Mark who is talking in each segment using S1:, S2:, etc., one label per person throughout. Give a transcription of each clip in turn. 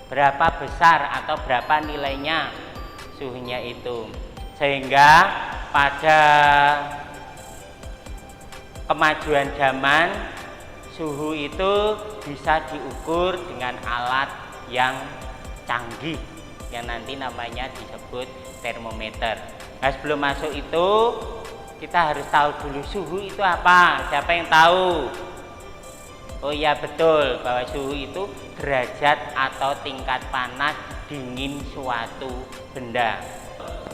S1: berapa besar atau berapa nilainya suhunya itu. Sehingga pada kemajuan zaman, suhu itu bisa diukur dengan alat yang canggih yang nanti namanya disebut termometer. Nah, sebelum masuk itu kita harus tahu dulu suhu itu apa. Siapa yang tahu? Oh iya, betul, bahwa suhu itu derajat atau tingkat panas dingin suatu benda.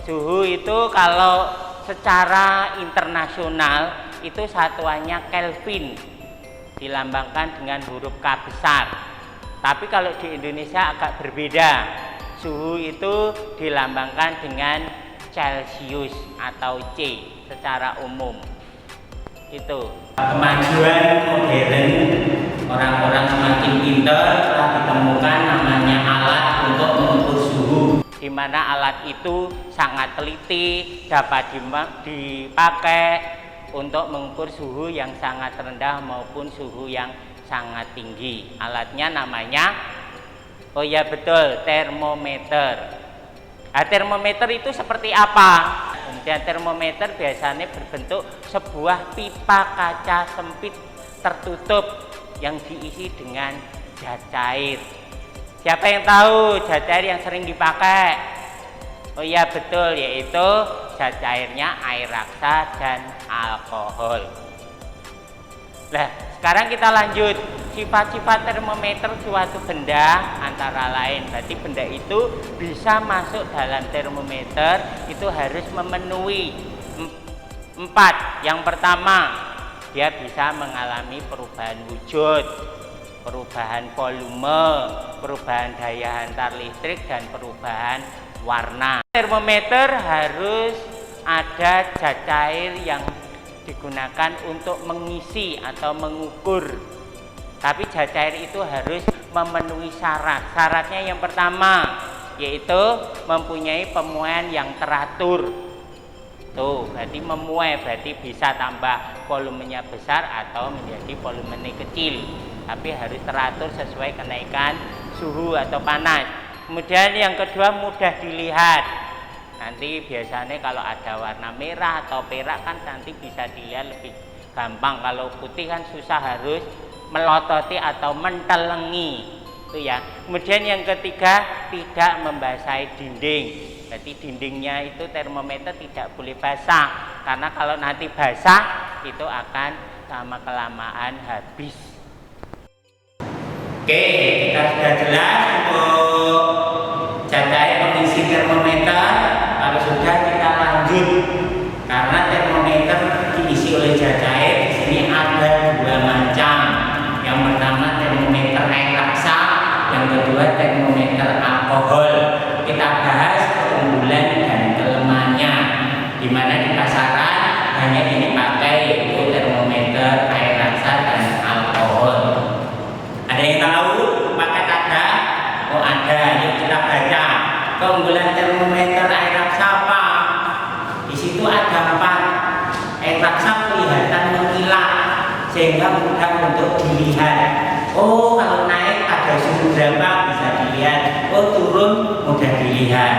S1: Suhu itu kalau secara internasional itu satuannya Kelvin, dilambangkan dengan huruf K besar. Tapi kalau di Indonesia agak berbeda. Suhu itu dilambangkan dengan Celcius atau C secara umum. Itu kemajuan modern, orang-orang semakin pintar, telah ditemukan namanya alat untuk mengukur suhu, di mana alat itu sangat teliti, dapat dipakai untuk mengukur suhu yang sangat rendah maupun suhu yang sangat tinggi. Alatnya namanya, oh ya betul, termometer. Nah, termometer itu seperti apa? Dan termometer biasanya berbentuk sebuah pipa kaca sempit tertutup yang diisi dengan zat cair. Siapa yang tahu zat cair yang sering dipakai? Oh iya betul, yaitu zat cairnya air raksa dan alkohol. Nah, sekarang kita lanjut sifat-sifat termometer suatu benda antara lain. Berarti benda itu bisa masuk dalam termometer itu harus memenuhi 4. Yang pertama, dia bisa mengalami perubahan wujud, perubahan volume, perubahan daya hantar listrik, dan perubahan warna. Termometer harus ada zat cair yang digunakan untuk mengisi atau mengukur. Tapi zat cair itu harus memenuhi syarat. Syaratnya yang pertama yaitu mempunyai pemuaian yang teratur. Tuh, berarti memuai, berarti bisa tambah volumenya besar atau menjadi volumenya kecil. Tapi harus teratur sesuai kenaikan suhu atau panas. Kemudian yang kedua, mudah dilihat. Nanti biasanya kalau ada warna merah atau perak kan nanti bisa dilihat lebih gampang. Kalau putih kan susah, harus melototi atau mentelengi itu ya. Kemudian yang ketiga, tidak membasahi dinding. Jadi dindingnya itu termometer tidak boleh basah, karena kalau nanti basah itu akan lama kelamaan habis. Oke, kita sudah jelas untuk zat cair pengisi termometer. Kalau sudah, kita lanjut, karena termometer diisi oleh zat cair. Di sini ada 2 macam. Yang pertama termometer air raksa, yang kedua termometer alkohol. Kita bahas keunggulan dan kelemahannya, di mana di pasaran hanya ini pakai yaitu termometer air raksa dan alkohol. Ada yang tahu paket ada? Oh ada, yuk kita baca. Keunggulan termometer air raksa apa? Di situ ada 4. Air raksa kelihatan mengkilat sehingga mudah untuk dilihat. Oh, kalau naik ada suhu berapa bisa dilihat. Oh, turun mudah dilihat.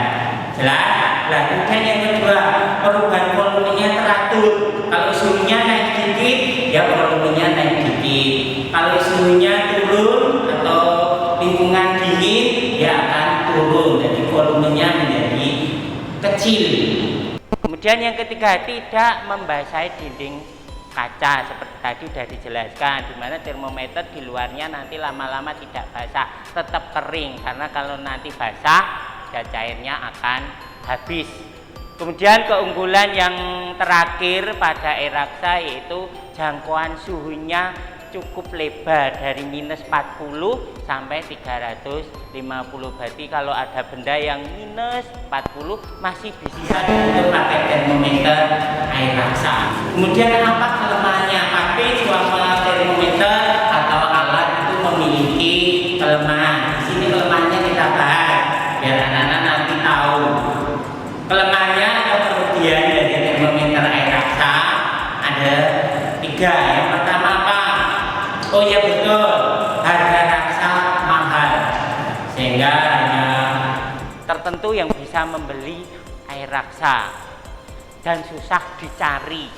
S1: Jelas? Nah, kemudian yang kedua, perubahan volumenya teratur. Kalau suhunya naik dikit, ya volumenya naik dikit. Kalau suhunya turun atau lingkungan dingin, ya akan turun. Jadi volumenya menjadi kecil. Kemudian yang ketiga, tidak membasahi dinding kaca seperti tadi sudah dijelaskan, di mana termometer di luarnya nanti lama-lama tidak basah, tetap kering, karena kalau nanti basah zat cairnya akan habis. Kemudian keunggulan yang terakhir pada air raksa yaitu jangkauan suhunya cukup lebar dari minus 40 sampai 350. Berarti kalau ada benda yang minus 40 masih bisa untuk pakai termometer air raksa. Kemudian apa kelemahannya? Pakai suara termometer atau alat itu memiliki kelemahan. Di sini kelemahannya kita bahas biar anak-anak nanti tahu. Kelemahannya atau kerugian dari termometer air raksa ada 3. Yang pertama apa? Oh ya betul, harga raksa mahal, sehingga tertentu yang bisa membeli air raksa dan susah dicari.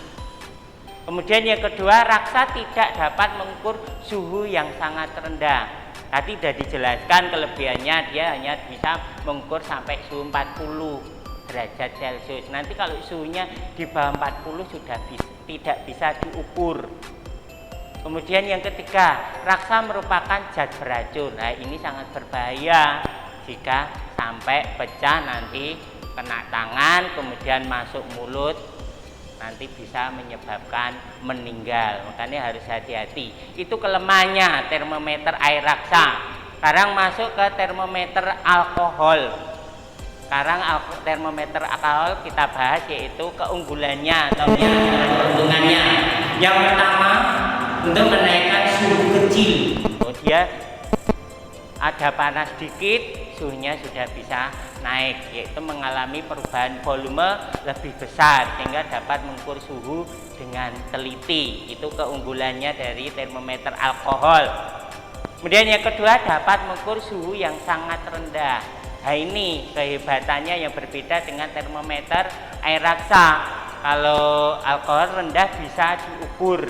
S1: Kemudian yang kedua, raksa tidak dapat mengukur suhu yang sangat rendah. Tadi sudah dijelaskan kelebihannya, dia hanya bisa mengukur sampai suhu 40 derajat Celcius. Nanti kalau suhunya di bawah 40 sudah tidak bisa diukur. Kemudian yang ketiga, raksa merupakan zat beracun. Nah, ini sangat berbahaya jika sampai pecah, nanti kena tangan, kemudian masuk mulut, nanti bisa menyebabkan meninggal. Makanya harus hati-hati. Itu kelemahannya termometer air raksa. Sekarang masuk ke termometer alkohol. Sekarang termometer alkohol kita bahas, yaitu keunggulannya atau keuntungannya. Yang pertama, untuk menaikkan suhu kecil. Dia ada panas sedikit, suhunya sudah bisa naik, yaitu mengalami perubahan volume lebih besar sehingga dapat mengukur suhu dengan teliti. Itu keunggulannya dari termometer alkohol. Kemudian yang kedua, dapat mengukur suhu yang sangat rendah. Nah, ini kehebatannya yang berbeda dengan termometer air raksa. Kalau alkohol rendah bisa diukur.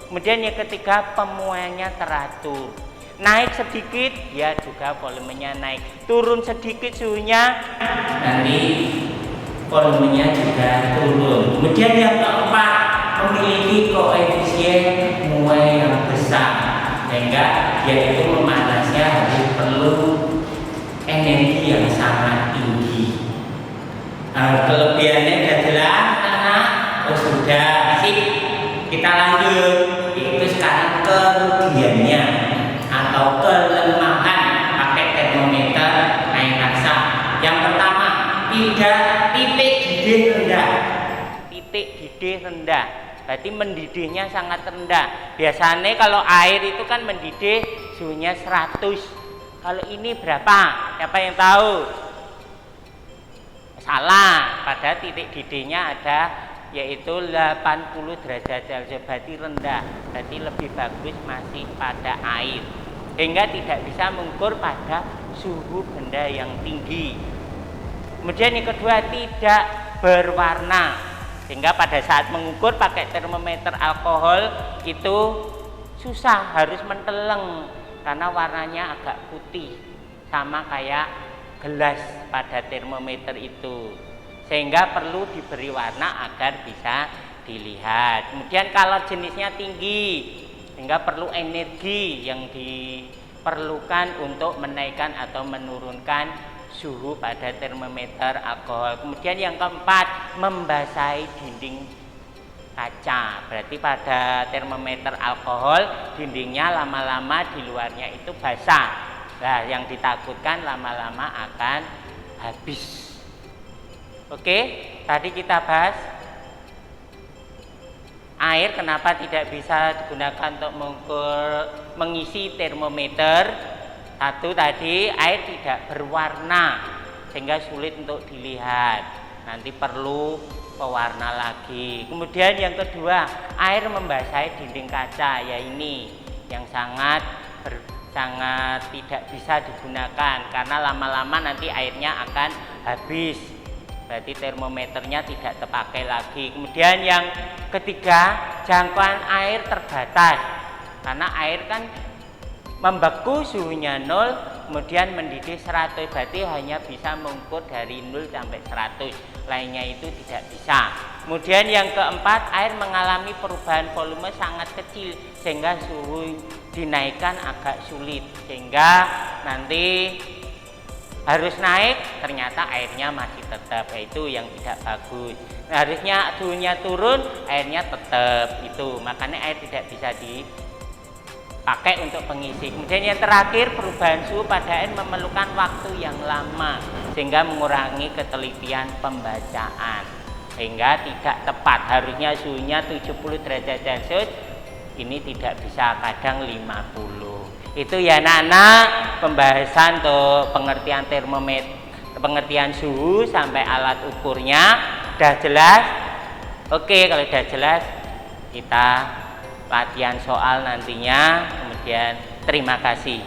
S1: Kemudian yang ketiga, pemuaiannya teratur. Naik sedikit, ya juga volumenya naik. Turun sedikit suhunya, nanti volumenya juga turun. Kemudian yang keempat, memiliki koefisien muai yang besar, sehingga dia itu memanasnya harus perlu energi yang sangat tinggi. Nah, kelebihannya sudah jelas, anak. Oh, sudah, sip. Kita lanjut. Itu sekarang kerugiannya atau kelemahan pakai termometer air raksa. Yang pertama, titik didih rendah. Titik didih rendah, berarti mendidihnya sangat rendah. Biasanya kalau air itu kan mendidih suhunya 100. Kalau ini berapa? Siapa yang tahu? Salah, pada titik didihnya ada, yaitu 80 derajat Celcius, berarti rendah, berarti lebih bagus masih pada air, sehingga tidak bisa mengukur pada suhu benda yang tinggi. Kemudian yang kedua, tidak berwarna, sehingga pada saat mengukur pakai termometer alkohol itu susah, harus menteleng karena warnanya agak putih, sama kayak gelas pada termometer itu, sehingga perlu diberi warna agar bisa dilihat. Kemudian kalau jenisnya tinggi, sehingga perlu energi yang diperlukan untuk menaikkan atau menurunkan suhu pada termometer alkohol. Kemudian yang keempat, membasahi dinding kaca. Berarti pada termometer alkohol dindingnya lama-lama di luarnya itu basah. Nah, yang ditakutkan lama-lama akan habis. Oke, tadi kita bahas air kenapa tidak bisa digunakan untuk mengisi termometer. Satu, tadi air tidak berwarna sehingga sulit untuk dilihat, nanti perlu pewarna lagi. Kemudian yang kedua, air membasahi dinding kaca, ya ini yang sangat tidak bisa digunakan karena lama-lama nanti airnya akan habis, berarti termometernya tidak terpakai lagi. Kemudian yang ketiga, jangkauan air terbatas karena air kan membeku suhunya 0, kemudian mendidih 100, berarti hanya bisa mengukur dari 0 sampai 100, lainnya itu tidak bisa. Kemudian yang keempat, air mengalami perubahan volume sangat kecil sehingga suhu dinaikkan agak sulit, sehingga nanti harus naik ternyata airnya masih tetap, itu yang tidak bagus. Harusnya suhunya turun, airnya tetap, itu makanya air tidak bisa dipakai untuk pengisi. Kemudian yang terakhir, perubahan suhu pada air memerlukan waktu yang lama sehingga mengurangi ketelitian pembacaan, sehingga tidak tepat. Harusnya suhunya 70 derajat Celcius, ini tidak bisa, kadang 50. Itu ya anak-anak, pembahasan untuk pengertian termometer, pengertian suhu sampai alat ukurnya. Sudah jelas? Oke, kalau sudah jelas kita latihan soal nantinya. Kemudian terima kasih.